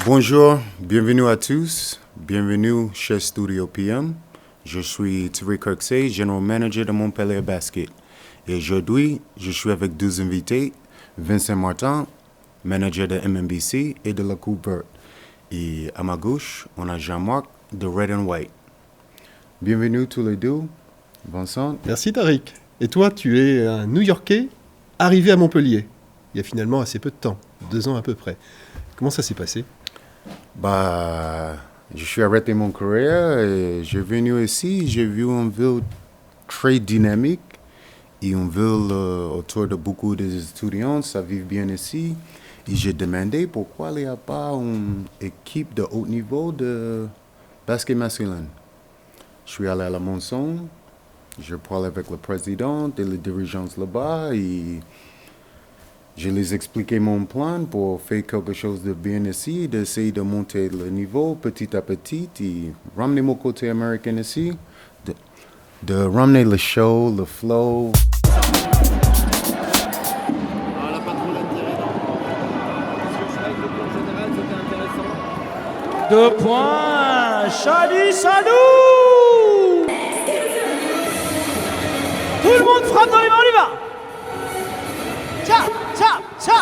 Bonjour, bienvenue à tous, bienvenue chez Studio PM. Je suis Thierry Kirksey, General Manager de Montpellier Basket. Et aujourd'hui, je suis avec deux invités, Vincent Martin, Manager de MMBC et de la Coupe Verte. Et à ma gauche, on a Jean-Marc de Red and White. Bienvenue tous les deux, Vincent. Merci Tariq. Et toi, tu es un New-Yorkais arrivé à Montpellier. Il y a finalement assez peu de temps, 2 ans à peu près. Comment ça s'est passé ? Je suis arrêté mon carrière et je suis venu ici. J'ai vu une ville très dynamique et une ville autour de beaucoup d'étudiants. Ça vit bien ici. Et j'ai demandé pourquoi il n'y a pas une équipe de haut niveau de basket masculin. Je suis allé à la Monson. Je parlais avec le président et les dirigeants là-bas et je les expliqué mon plan pour faire quelque chose de bien ici, d'essayer de monter le niveau petit à petit et ramener mon côté américain ici, de ramener le show, le flow. Elle n'a pas trop d'intérêt, non. Parce que c'est vrai que le plan général, c'était intéressant. 2 points, Chali Salou. Tout le monde frappe dans les mains, on y va. Tcha, tcha, tcha.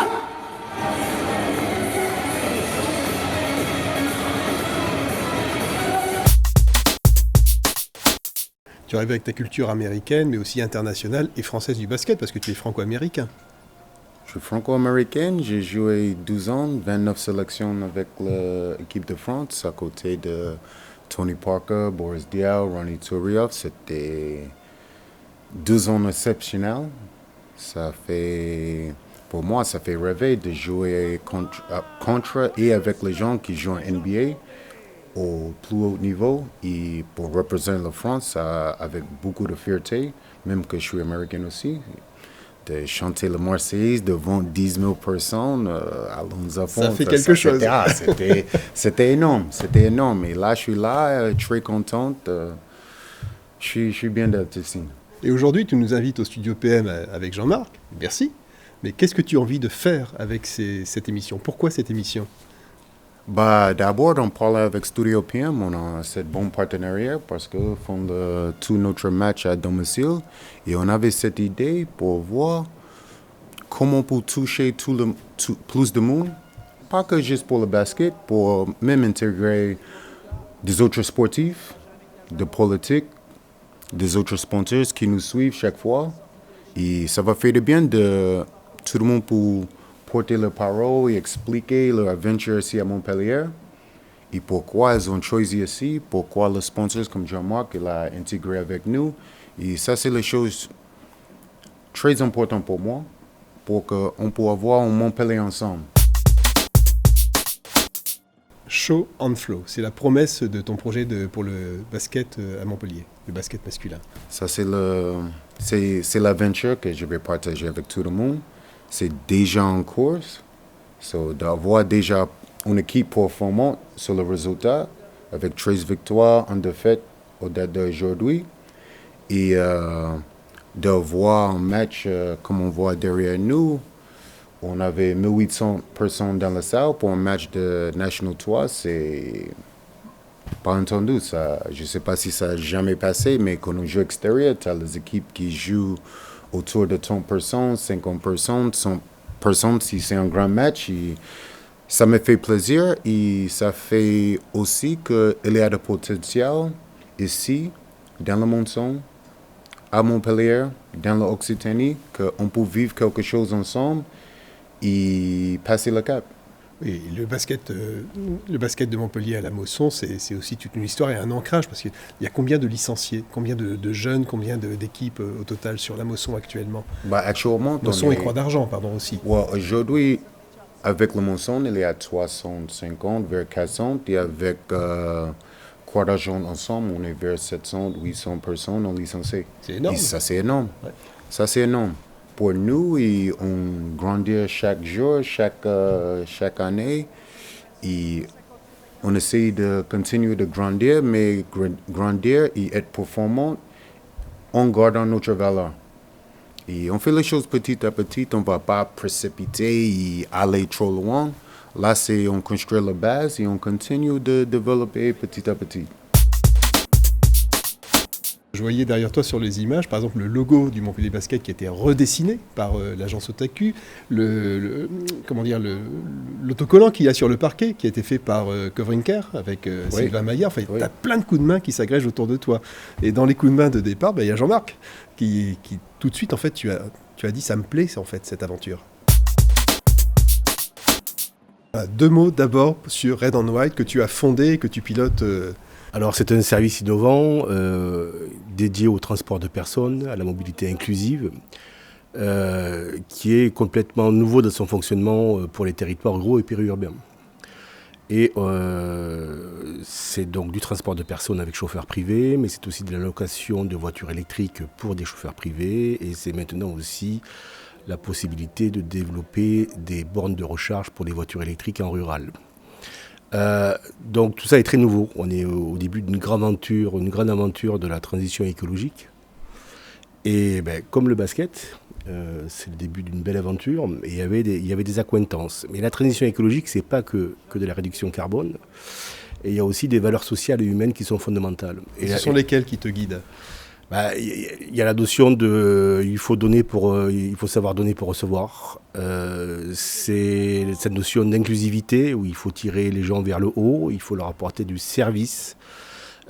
Tu arrives avec ta culture américaine, mais aussi internationale et française du basket, parce que tu es franco-américain. Je suis franco-américain, j'ai joué 12 ans, 29 sélections avec l'équipe de France à côté de Tony Parker, Boris Diaw, Ronnie Turiaf. C'était 2 ans exceptionnels. Pour moi, ça fait rêver de jouer contre et avec les gens qui jouent en NBA au plus haut niveau et pour représenter la France avec beaucoup de fierté, même que je suis américain aussi. De chanter la Marseillaise devant 10 000 personnes à Lonza. Ça fait quelque chose. C'était énorme, c'était énorme. Et là, je suis là, très contente. Je suis bien d'être ici. Et aujourd'hui, tu nous invites au studio PM avec Jean-Marc. Merci. Mais qu'est-ce que tu as envie de faire avec cette émission ? Pourquoi cette émission ? D'abord, on parle avec Studio PM. On a ce bon partenariat parce que font tout notre match à domicile. Et on avait cette idée pour voir comment on peut toucher plus de monde. Pas que juste pour le basket, pour même intégrer des autres sportifs, de politique, des autres sponsors qui nous suivent chaque fois. Et ça va faire du bien de tout le monde pour porter leur parole et expliquer leur aventure ici à Montpellier et pourquoi ils ont choisi ici, pourquoi les sponsors comme Jean-Marc l'a intégré avec nous. Et ça, c'est les choses très importantes pour moi, pour qu'on puisse avoir un Montpellier ensemble. Show and Flow, c'est la promesse de ton projet pour le basket à Montpellier, le basket masculin. Ça, c'est l'aventure que je vais partager avec tout le monde. C'est déjà en course. D'avoir déjà une équipe performante sur le résultat, avec 13 victoires en défaite au date d'aujourd'hui. Et d'avoir un match comme on voit derrière nous. On avait 1800 personnes dans la salle pour un match de National 3. C'est pas entendu. Je ne sais pas si ça a jamais passé, mais quand on joue extérieur, tu as les équipes qui jouent autour de 30 personnes, 50 personnes, 100 personnes si c'est un grand match. Et ça me fait plaisir et ça fait aussi qu'il y a de potentiel ici, dans le Monson, à Montpellier, dans l'Occitanie, qu'on peut vivre quelque chose ensemble et passer le cap. Oui, le basket de Montpellier à la Mosson, c'est aussi toute une histoire et un ancrage, parce qu'il y a combien de licenciés, combien de jeunes, combien d'équipes au total sur la Mosson actuellement ? Actuellement, Mosson et Croix d'Argent, pardon, aussi. Aujourd'hui, avec le Monson, il y a 350 vers 400, et avec Croix d'Argent ensemble, on est vers 700, 800 personnes en licenciés. C'est énorme. Et ça, c'est énorme. Ouais. Ça, c'est énorme. Pour nous, on grandit chaque jour, chaque année. Et on essaie de continuer de grandir, mais grandir et être performant en gardant notre valeur. Et on fait les choses petit à petit, on ne va pas précipiter et aller trop loin. Là, c'est on construit la base et on continue de développer petit à petit. Je voyais derrière toi sur les images, par exemple, le logo du Montpellier Basket qui a été redessiné par l'agence Otaku, l'autocollant qu'il y a sur le parquet qui a été fait par Covering Care avec Sylvain Maillard. Enfin, Oui. tu as plein de coups de main qui s'agrègent autour de toi. Et dans les coups de main de départ, il y a Jean-Marc qui tout de suite, en fait, tu as dit ça me plaît, en fait, cette aventure. Deux mots d'abord sur Red and White que tu as fondé et que tu pilotes. Alors c'est un service innovant dédié au transport de personnes, à la mobilité inclusive, qui est complètement nouveau dans son fonctionnement pour les territoires ruraux et périurbains. Et c'est donc du transport de personnes avec chauffeur privé, mais c'est aussi de la location de voitures électriques pour des chauffeurs privés, et c'est maintenant aussi la possibilité de développer des bornes de recharge pour les voitures électriques en rural. Donc tout ça est très nouveau. On est au début d'une grande aventure de la transition écologique. Et comme le basket, c'est le début d'une belle aventure. Et il y avait des accointances. Mais la transition écologique, c'est pas que de la réduction carbone. Et il y a aussi des valeurs sociales et humaines qui sont fondamentales. Et ce sont lesquelles qui te guident ? Il y a la notion de il faut savoir donner pour recevoir. C'est cette notion d'inclusivité où il faut tirer les gens vers le haut, il faut leur apporter du service.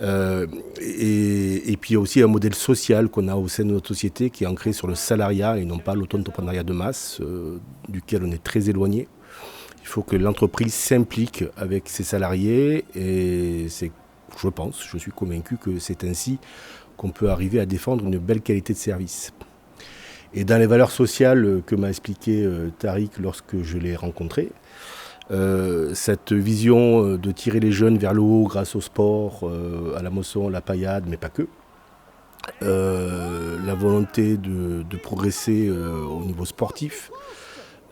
Et puis il y a aussi un modèle social qu'on a au sein de notre société qui est ancré sur le salariat et non pas l'auto-entrepreneuriat de masse, duquel on est très éloigné. Il faut que l'entreprise s'implique avec ses salariés et je suis convaincu que c'est ainsi qu'on peut arriver à défendre une belle qualité de service. Et dans les valeurs sociales que m'a expliqué Tariq lorsque je l'ai rencontré, cette vision de tirer les jeunes vers le haut grâce au sport, à la moisson, à la paillade, mais pas que, la volonté de progresser au niveau sportif,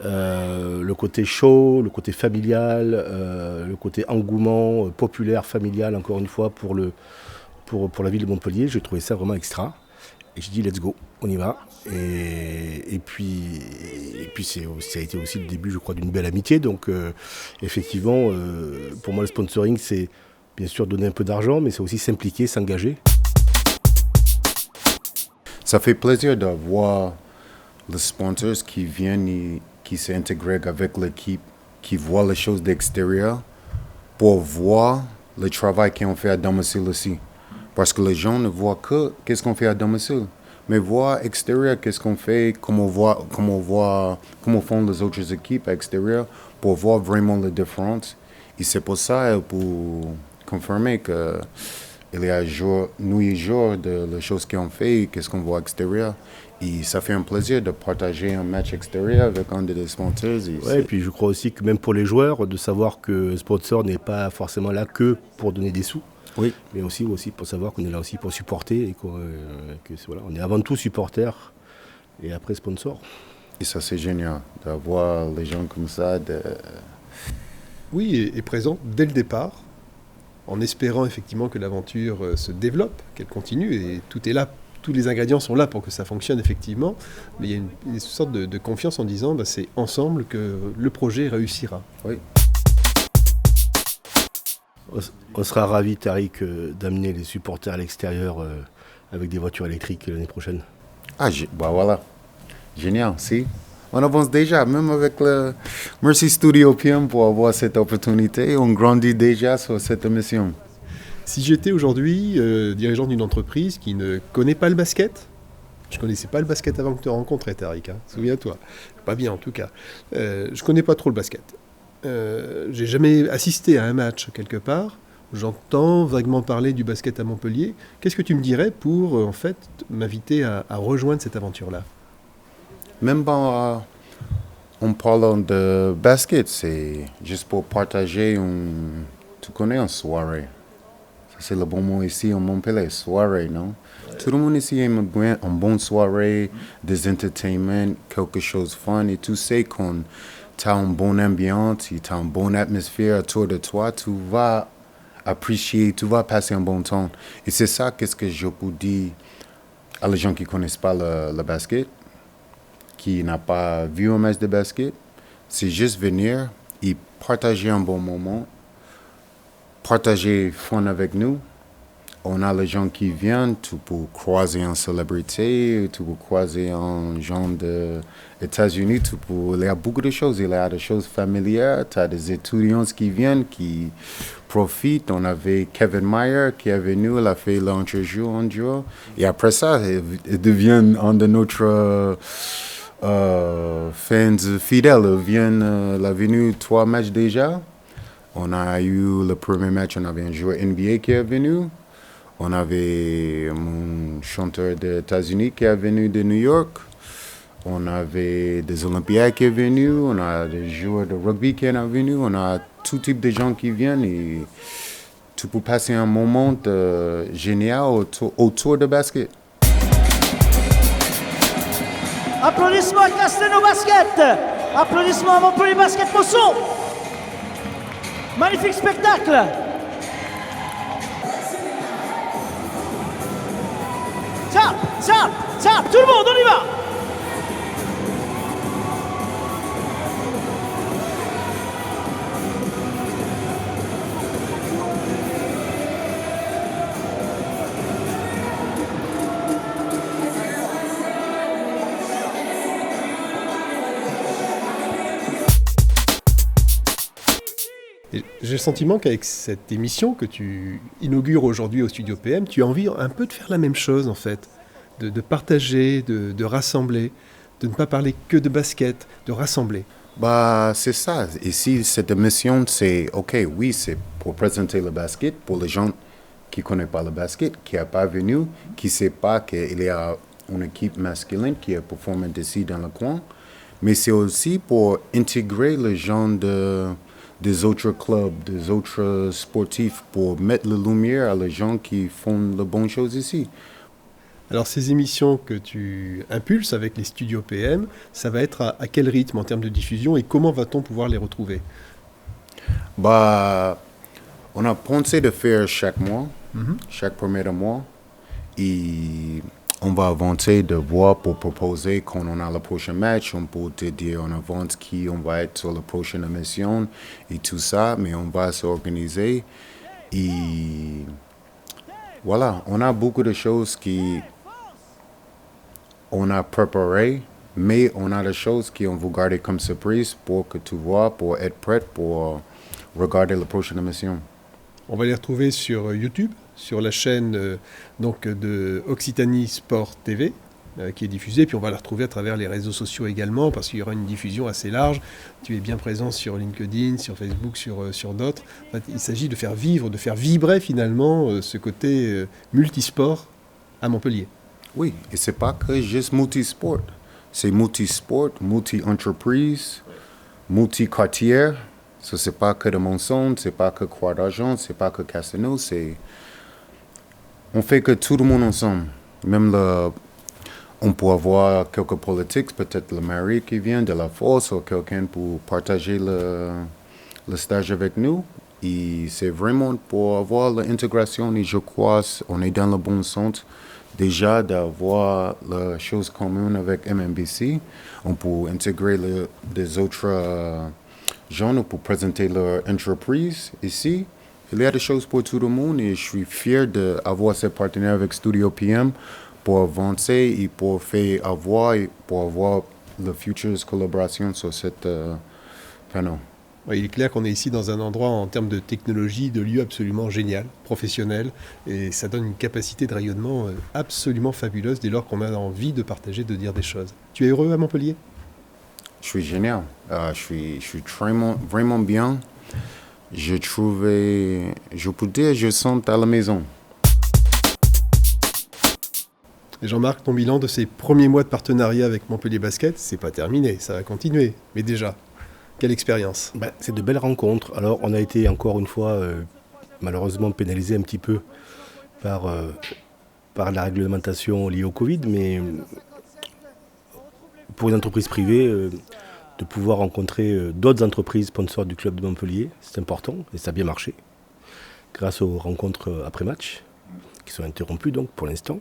le côté show, le côté familial, le côté engouement populaire, familial, encore une fois, pour la ville de Montpellier. J'ai trouvé ça vraiment extra. Et j'ai dit let's go, on y va. Et puis ça a été aussi le début, je crois, d'une belle amitié. Donc effectivement, pour moi le sponsoring, c'est bien sûr donner un peu d'argent, mais c'est aussi s'impliquer, s'engager. Ça fait plaisir de voir les sponsors qui viennent et qui s'intègrent avec l'équipe, qui voient les choses d'extérieur pour voir le travail qu'on fait à domicile aussi. Parce que les gens ne voient que qu'est-ce qu'on fait à domicile. Mais voir extérieur, qu'est-ce qu'on fait, comment font les autres équipes à extérieur, pour voir vraiment la différence. Et c'est pour ça, pour confirmer qu'il y a nuit et jour de les choses qu'on fait, qu'est-ce qu'on voit à extérieur. Et ça fait un plaisir de partager un match extérieur avec un des sponsors. Et puis je crois aussi que même pour les joueurs, de savoir que le sponsor n'est pas forcément là que pour donner des sous. Oui. Mais aussi pour savoir qu'on est là aussi pour supporter et on est avant tout supporter et après sponsor. Et ça c'est génial d'avoir les gens comme ça. Oui, et présent dès le départ, en espérant effectivement que l'aventure se développe, qu'elle continue, et tout est là, tous les ingrédients sont là pour que ça fonctionne effectivement, mais il y a une sorte de confiance en disant c'est ensemble que le projet réussira. Oui. On sera ravis, Tariq, d'amener les supporters à l'extérieur avec des voitures électriques l'année prochaine. Voilà. Génial, si. On avance déjà, même avec le Mercy Studio PM pour avoir cette opportunité. On grandit déjà sur cette émission. Si j'étais aujourd'hui dirigeant d'une entreprise qui ne connaît pas le basket, je ne connaissais pas le basket avant que tu rencontres, Tariq, souviens-toi. Pas bien en tout cas. Je ne connais pas trop le basket. J'ai jamais assisté à un match quelque part. J'entends vaguement parler du basket à Montpellier. Qu'est-ce que tu me dirais pour en fait m'inviter à rejoindre cette aventure-là ? Même en parlant de basket, c'est juste pour partager tu connais, une soirée. Ça, c'est le bon mot ici en Montpellier, soirée, non? Tout le monde ici aime bien une bonne soirée, des entertainments, quelque chose de fun. Et tu sais qu'on t'as une bonne ambiance, tu as une bonne atmosphère autour de toi, tu vas apprécier, tu vas passer un bon temps. Et c'est ça qu'est-ce que je peux dire à les gens qui ne connaissent pas le basket, qui n'ont pas vu un match de basket. C'est juste venir et partager un bon moment, partager fun avec nous. On a les gens qui viennent, tu peux croiser une célébrité, tu peux croiser un gens des États-Unis, il y a beaucoup de choses. Il y a des choses familières, tu as des étudiants qui viennent, qui profitent. On avait Kevin Meyer qui est venu, il a fait l'entrejeu un jour. Et après ça, il devient un de notre fans fidèles. Il est venu 3 matchs déjà. On a eu le premier match, on avait un joueur NBA qui est venu. On avait un chanteur des États-Unis qui est venu de New York. On avait des Olympiens qui sont venus. On a des joueurs de rugby qui sont venus. On a tout type de gens qui viennent. Et tu peux passer un moment génial autour de basket. Applaudissements à Castelnau Basket. Applaudissements à Montpellier Basket Mosson. Magnifique spectacle. Tap, tout le monde, on y va. Et j'ai le sentiment qu'avec cette émission que tu inaugures aujourd'hui au Studio PM, tu as envie un peu de faire la même chose en fait, de partager, de rassembler, de ne pas parler que de basket, de rassembler. Bah, c'est ça. Ici, cette émission, c'est OK, oui, c'est pour présenter le basket, pour les gens qui ne connaissent pas le basket, qui n'est pas venu, qui ne sait pas qu'il y a une équipe masculine qui est performante ici dans le coin. Mais c'est aussi pour intégrer les gens des autres clubs, des autres sportifs, pour mettre la lumière à les gens qui font de bonnes choses ici. Alors ces émissions que tu impulses avec les studios PM, ça va être à quel rythme en termes de diffusion et comment va-t-on pouvoir les retrouver ? Bah, on a pensé de faire chaque mois, chaque premier mois, et on va avancer de voir pour proposer quand on a le prochain match, on peut te dire en avance qui on va être sur la prochaine émission et tout ça, mais on va s'organiser et voilà, on a beaucoup de choses on a préparé, mais on a des choses qu'on veut garder comme surprise pour que tu vois, pour être prêt pour regarder la prochaine émission. On va les retrouver sur YouTube, sur la chaîne donc de Occitanie Sport TV, qui est diffusée, puis on va la retrouver à travers les réseaux sociaux également, parce qu'il y aura une diffusion assez large. Tu es bien présent sur LinkedIn, sur Facebook, sur d'autres. En fait, il s'agit de faire vivre, de faire vibrer finalement ce côté multisport à Montpellier. Oui, et c'est pas que juste multisport. C'est multisport, multi-entreprise, multi-quartier. So, c'est pas que de Monson, c'est pas que Croix d'Argent, c'est pas que Castelnau, c'est... On fait que tout le monde ensemble. Même on peut avoir quelques politiques, peut-être le mari qui vient de la force ou quelqu'un pour partager le stage avec nous. Et c'est vraiment pour avoir l'intégration et je crois on est dans le bon sens. Déjà d'avoir la chose commune avec MMBC, on peut intégrer des autres gens pour présenter leur entreprise ici. Il y a des choses pour tout le monde et je suis fier d'avoir ce partenaire avec Studio PM pour avancer et pour avoir la future collaboration sur cette panneau. Ouais, il est clair qu'on est ici dans un endroit en termes de technologie, de lieu absolument génial, professionnel, et ça donne une capacité de rayonnement absolument fabuleuse dès lors qu'on a envie de partager, de dire des choses. Tu es heureux à Montpellier ? Je suis génial. Je suis vraiment bien. Je peux dire, je sens à la maison. Et Jean-Marc, ton bilan de ces premiers mois de partenariat avec Montpellier Basket, c'est pas terminé, ça va continuer, mais déjà. Quelle expérience ? C'est de belles rencontres. Alors, on a été encore une fois, malheureusement, pénalisé un petit peu par la réglementation liée au Covid, mais pour une entreprise privée, de pouvoir rencontrer d'autres entreprises sponsors du club de Montpellier, c'est important et ça a bien marché, grâce aux rencontres après-match, qui sont interrompues donc pour l'instant.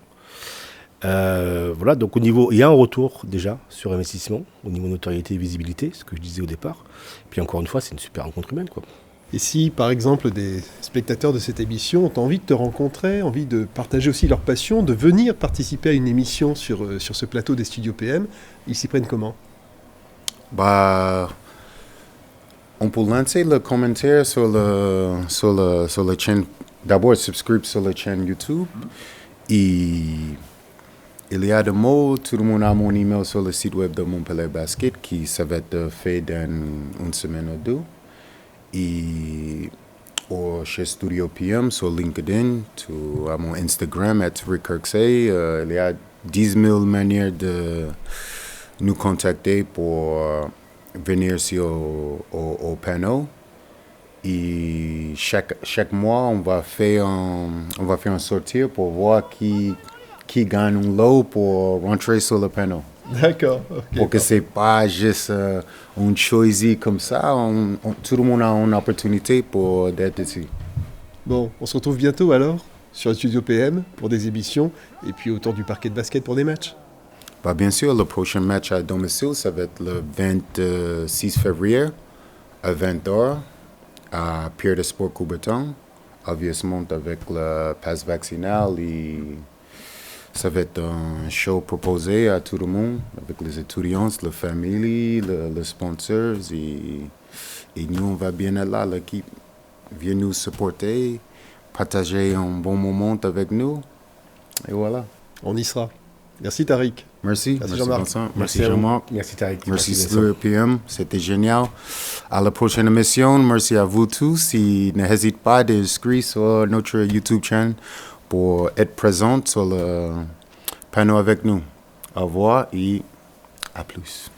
Voilà, donc au niveau, il y a un retour déjà sur investissement, au niveau notoriété et visibilité, ce que je disais au départ. Puis encore une fois, c'est une super rencontre humaine, quoi. Et si, par exemple, des spectateurs de cette émission ont envie de te rencontrer, envie de partager aussi leur passion, de venir participer à une émission sur ce plateau des Studios PM, ils s'y prennent comment? Bah, on peut lancer le commentaire sur la chaîne. D'abord, subscribe sur la chaîne YouTube. Et il y a des mots, tout le monde a mon email sur le site web de Montpellier Basket qui ça va être fait dans une semaine ou deux. Et chez Studio PM sur LinkedIn, à mon Instagram, @RickKirksey. Il y a 10 000 manières de nous contacter pour venir au panel. Et chaque mois, on va faire un sortir pour voir qui gagne un lot pour rentrer sur le panel. D'accord. Pour que c'est pas juste une choisie comme ça, tout le monde a une opportunité pour d'être ici. Bon, on se retrouve bientôt alors sur le Studio PM pour des émissions et puis autour du parquet de basket pour des matchs. Bah, bien sûr, le prochain match à domicile, ça va être le 26 février à 20h à Pierre de Sport Coubertin, obviously avec le pass vaccinal et ça va être un show proposé à tout le monde, avec les étudiants, la famille, les sponsors. Et nous, on va bien être là, l'équipe. Viens nous supporter, partager un bon moment avec nous. Et voilà. On y sera. Merci Tariq. Merci. Merci Jean-Marc. Vincent. Merci Jean-Marc. Merci Tariq. Merci Vincent. Studio PM. C'était génial. À la prochaine émission. Merci à vous tous. Et n'hésitez pas d'inscrire sur notre YouTube channel pour être présent sur le panneau avec nous. Au revoir et à plus.